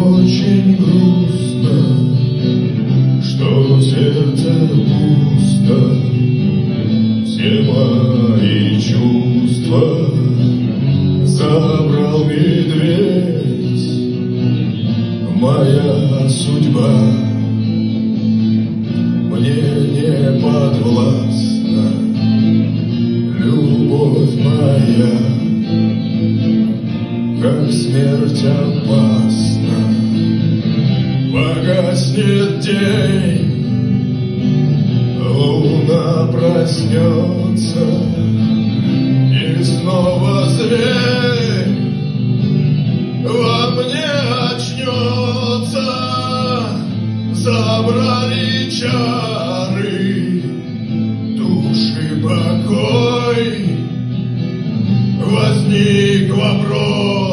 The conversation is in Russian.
очень грустно, что в сердце пусто. Все мои чувства забрал медведь. Моя судьба мне не подвластна. Любовь моя, как смерть опасна. Погаснет день, луна проснется, и снова зверь во мне очнется. Забрали чары, души покой. Возник вопрос: